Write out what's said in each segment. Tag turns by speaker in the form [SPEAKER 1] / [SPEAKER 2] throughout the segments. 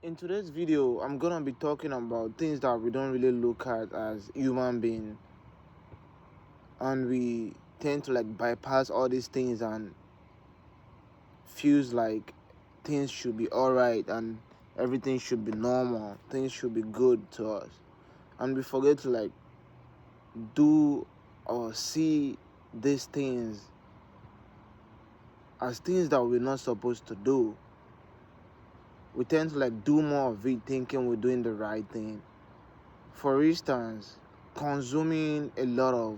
[SPEAKER 1] In today's video, I'm gonna be talking about things that we don't really look at as human beings, and we tend to bypass all these things and feels like things should be alright and everything should be normal, things should be good to us, and we forget to do or see these things as things that we're not supposed to do. We tend to do more of it thinking we're doing the right thing. For instance, consuming a lot of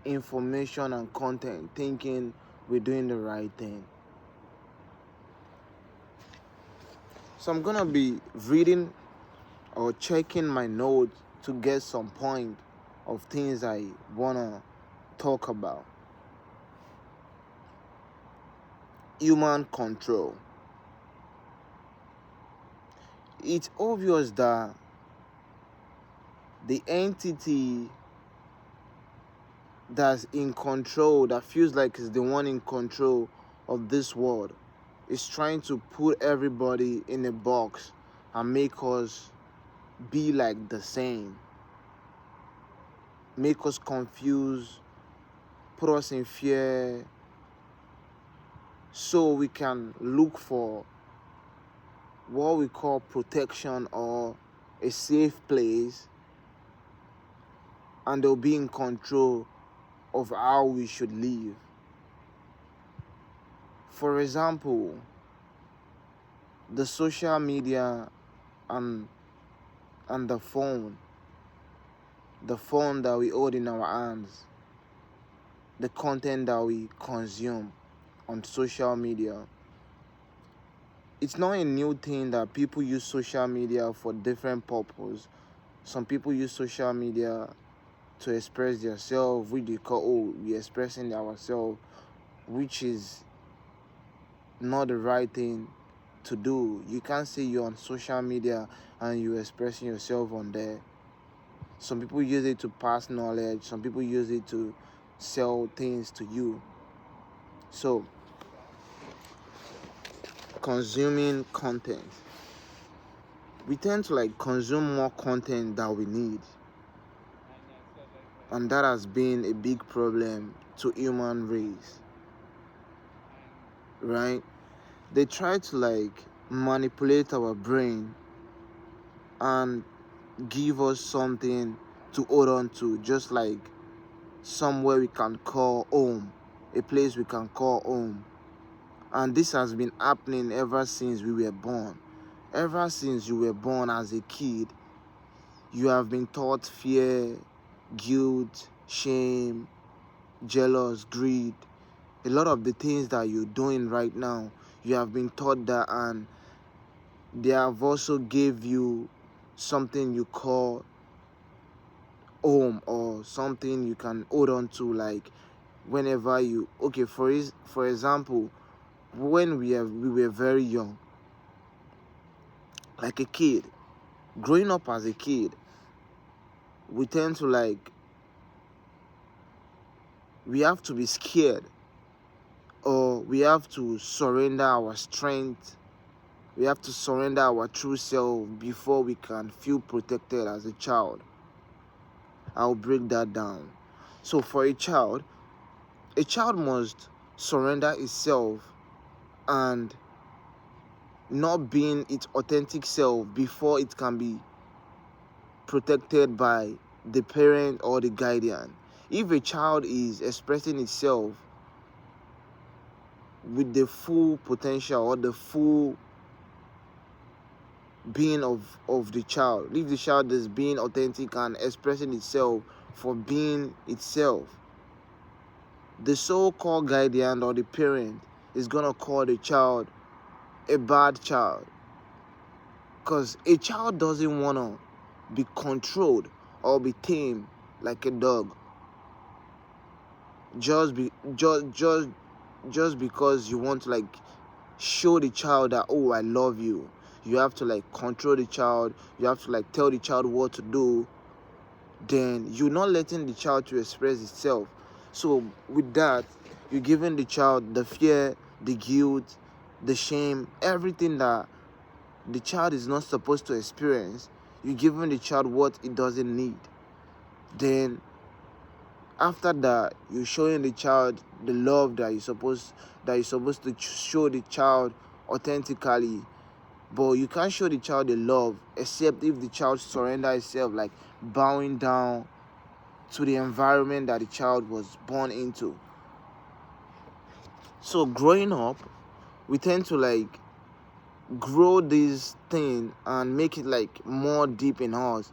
[SPEAKER 1] information and content thinking we're doing the right thing. So I'm gonna be reading or checking my notes to get some point of things I wanna talk about. Human control. It's obvious that the entity that's in control, that feels like is the one in control of this world, is trying to put everybody in a box and make us be like the same, make us confused, put us in fear, so we can look for what we call protection or a safe place, and they'll be in control of how we should live. For example, the social media and the phone that we hold in our hands, the content that we consume on social media. It's not a new thing that people use social media for different purposes. Some people use social media to express themselves, which they call, we're expressing ourselves, which is not the right thing to do. You can't say you're on social media and you're expressing yourself on there. Some people use it to pass knowledge. Some people use it to sell things to you. So, consuming content. We tend to consume more content than we need. And that has been a big problem to human race. Right? They try to manipulate our brain and give us something to hold on to, just like somewhere we can call home, a place we can call home. And this has been happening ever since we were born. Ever since you were born as a kid, you have been taught fear, guilt, shame, jealous, greed. A lot of the things that you're doing right now, you have been taught that, and they have also gave you something you call home, or something you can hold on to, whenever you, okay, for example, when we were very young, like a kid, growing up as a kid, we tend to we have to be scared, or we have to surrender our strength, we have to surrender our true self before we can feel protected as a child. I'll break that down. So for a child must surrender itself and not being its authentic self before it can be protected by the parent or the guardian. If a child is expressing itself with the full potential or the full being of the child, if the child is being authentic and expressing itself for being itself, the so-called guardian or the parent is gonna call the child a bad child, because a child doesn't want to be controlled or be tamed like a dog just because you want to show the child that, oh, I love you. You have to control the child, you have to tell the child what to do. Then you're not letting the child to express itself. So with that, you're giving the child the fear, the guilt, the shame, everything that the child is not supposed to experience, you're giving the child what it doesn't need. Then after that, you're showing the child the love that you're supposed to show the child authentically. But you can't show the child the love except if the child surrender itself, like bowing down to the environment that the child was born into. So growing up, we tend to like grow this thing and make it like more deep in us,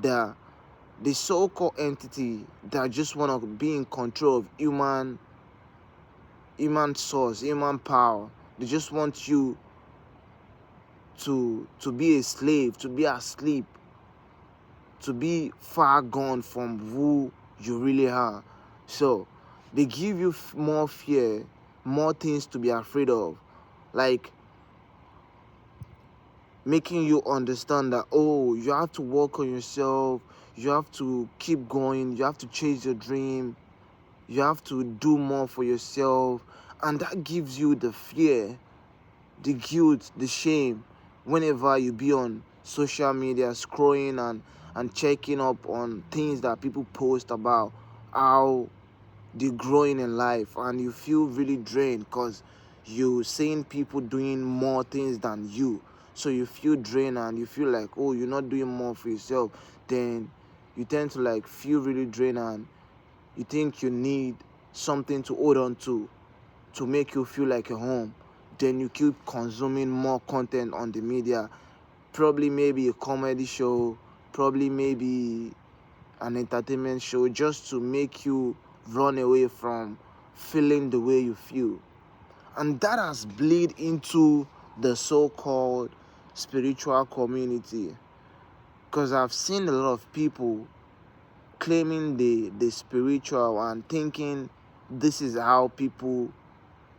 [SPEAKER 1] that the so-called entity that just want to be in control of human source, human power. They just want you to be a slave, to be asleep, to be far gone from who you really are. So they give you more fear, more things to be afraid of, like making you understand that, oh, you have to work on yourself, you have to keep going, you have to chase your dream, you have to do more for yourself. And that gives you the fear, the guilt, the shame whenever you be on social media scrolling and checking up on things that people post about how they're growing in life, and you feel really drained because you're seeing people doing more things than you. So you feel drained and you feel like, oh, you're not doing more for yourself. Then you tend to like feel really drained, and you think you need something to hold on to make you feel like a home. Then you keep consuming more content on the media, probably maybe a comedy show, probably maybe an entertainment show, just to make you run away from feeling the way you feel. And that has bled into the so-called spiritual community, because I've seen a lot of people claiming the spiritual and thinking this is how people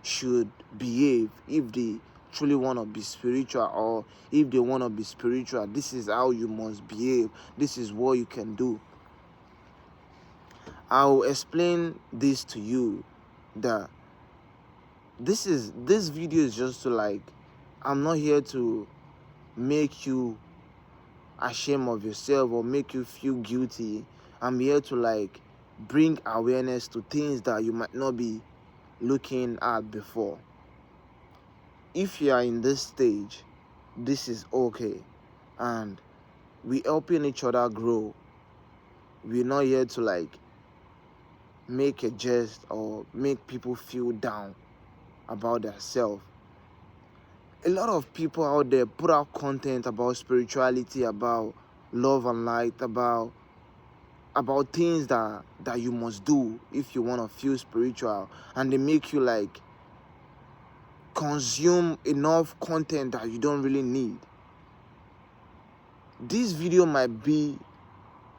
[SPEAKER 1] should behave if they truly want to be spiritual, or if they want to be spiritual, this is how you must behave, this is what you can do. I'll explain this to you, that this video is just to like, I'm not here to make you ashamed of yourself or make you feel guilty. I'm here to like bring awareness to things that you might not be looking at before. If you are in this stage, this is okay, and we helping each other grow. We're not here to like make a jest or make people feel down about themselves. A lot of people out there put out content about spirituality, about love and light, about things that you must do if you want to feel spiritual, and they make you like consume enough content that you don't really need. This video might be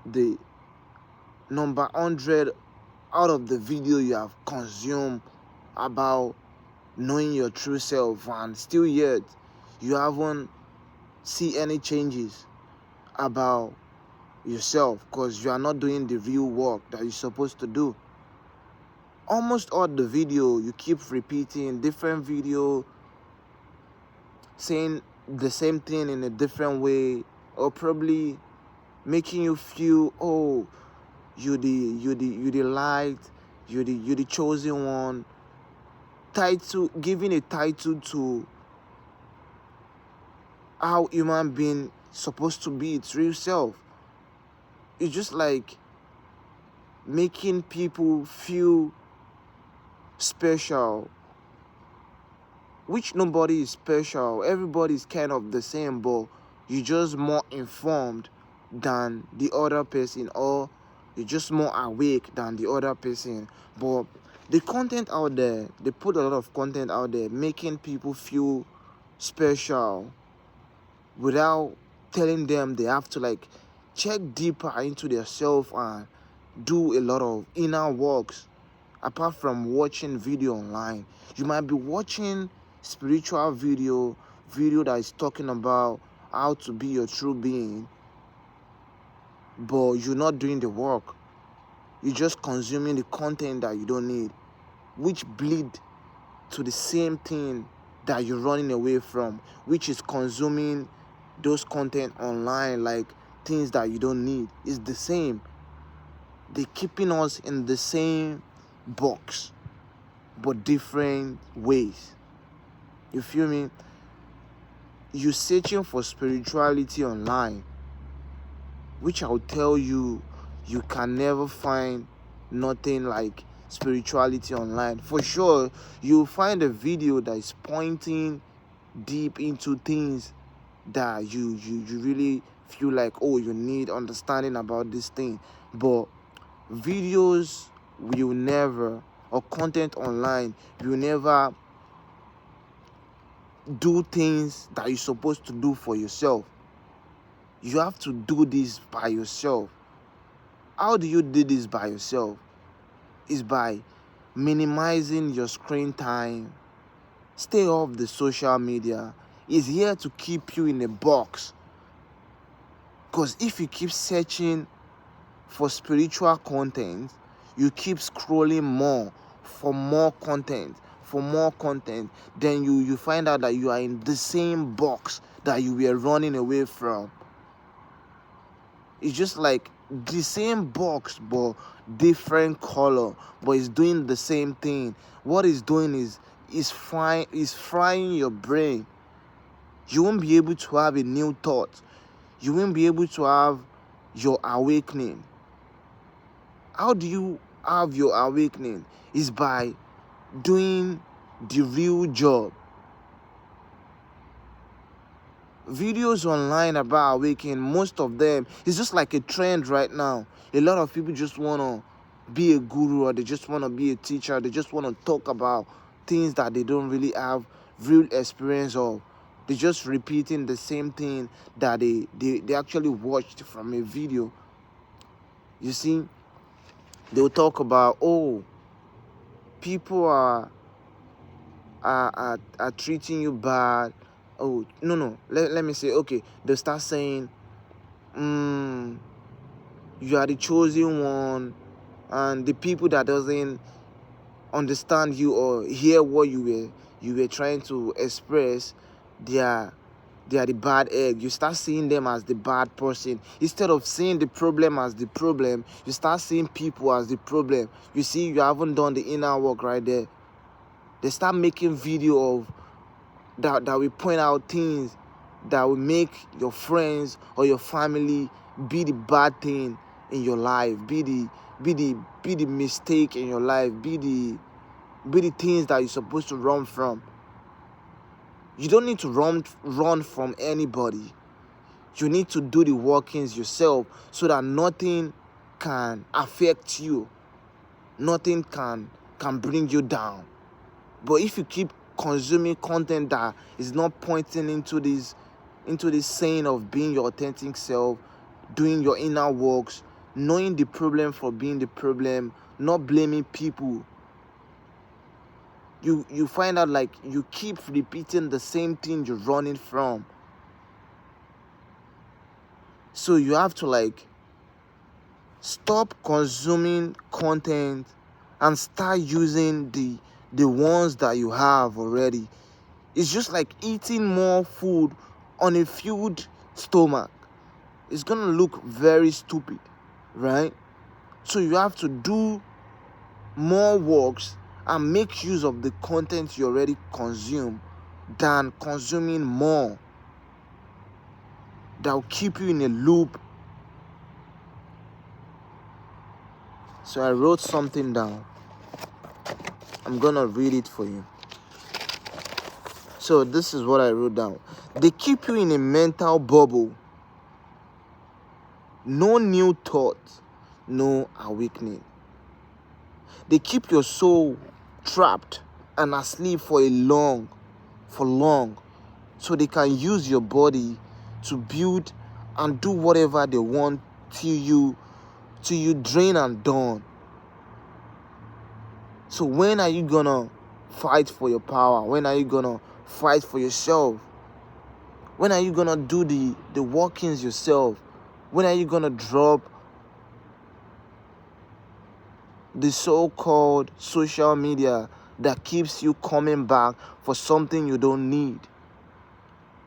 [SPEAKER 1] the number 100 out of the video you have consumed about knowing your true self, and still yet you haven't seen any changes about yourself, because you are not doing the real work that you're supposed to do. Almost all the video you keep repeating different video, saying the same thing in a different way, or probably making you feel, oh, you the light, you the chosen one. Title, giving a title to how human being supposed to be its real self. It's just like making people feel special, which nobody is special. Everybody is kind of the same, but you're just more informed than the other person, or you're just more awake than the other person. But the content out there, they put a lot of content out there making people feel special without telling them they have to like check deeper into themselves and do a lot of inner works apart from watching video online. You might be watching spiritual video that is talking about how to be your true being, but you're not doing the work. You're just consuming the content that you don't need, which bleed to the same thing that you're running away from, which is consuming those content online, like things that you don't need. It's the same. They're keeping us in the same box, but different ways. You feel me? You're searching for spirituality online, which I'll tell you, you can never find nothing like spirituality online. For sure, you'll find a video that is pointing deep into things that you really feel like, oh, you need understanding about this thing. But videos will never, or content online will never do things that you're supposed to do for yourself. You have to do this by yourself. How do you do this by yourself? Is by minimizing your screen time. Stay off the social media. It's here to keep you in a box. Because if you keep searching for spiritual content, you keep scrolling more for more content, then you find out that you are in the same box that you were running away from. It's just like the same box but different color, but it's doing the same thing. What it's doing is frying your brain. You won't be able to have a new thought. You won't be able to have your awakening. How do you have your awakening? Is by doing the real job. Videos online about awakening, most of them, it's just like a trend right now. A lot of people just want to be a guru, or they just want to be a teacher. They just want to talk about things that they don't really have real experience of. They're just repeating the same thing that they actually watched from a video. You see, they'll talk about, oh, people are treating you bad. Oh, no. Let me say, okay, they'll start saying, you are the chosen one, and the people that doesn't understand you or hear what you were trying to express, they are the bad egg. You start seeing them as the bad person. Instead of seeing the problem as the problem, you start seeing people as the problem. You see, you haven't done the inner work right there. They start making video of that will point out things that will make your friends or your family be the bad thing in your life, be the mistake in your life, be the things that you're supposed to run from. You don't need to run from anybody. You need to do the workings yourself so that nothing can affect you. Nothing can bring you down. But if you keep consuming content that is not pointing into this saying of being your authentic self, doing your inner works, knowing the problem for being the problem, not blaming people, you find out like you keep repeating the same thing you're running from. So you have to like stop consuming content and start using the ones that you have already. It's just like eating more food on a filled stomach. It's gonna look very stupid, right? So you have to do more works and make use of the content you already consume than consuming more that will keep you in a loop. So I wrote something down. I'm gonna read it for you. So this is what I wrote down. They keep you in a mental bubble. No new thoughts, no awakening. They keep your soul trapped and asleep for long, so they can use your body to build and do whatever they want till you drain and done. So when are you gonna fight for your power? When are you gonna fight for yourself? When are you gonna do the workings yourself? When are you gonna drop the so-called social media that keeps you coming back for something you don't need.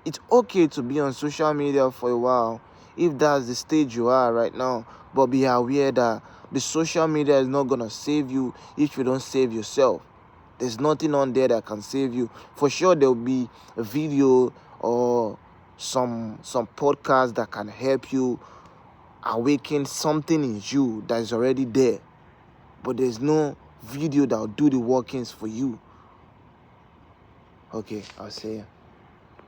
[SPEAKER 1] It's okay to be on social media for a while if that's the stage you are right now, but be aware that the social media is not going to save you if you don't save yourself. There's nothing on there that can save you. For sure, there'll be a video or some podcast that can help you awaken something in you that is already there. But there's no video that will do the workings for you. Okay, I'll say it.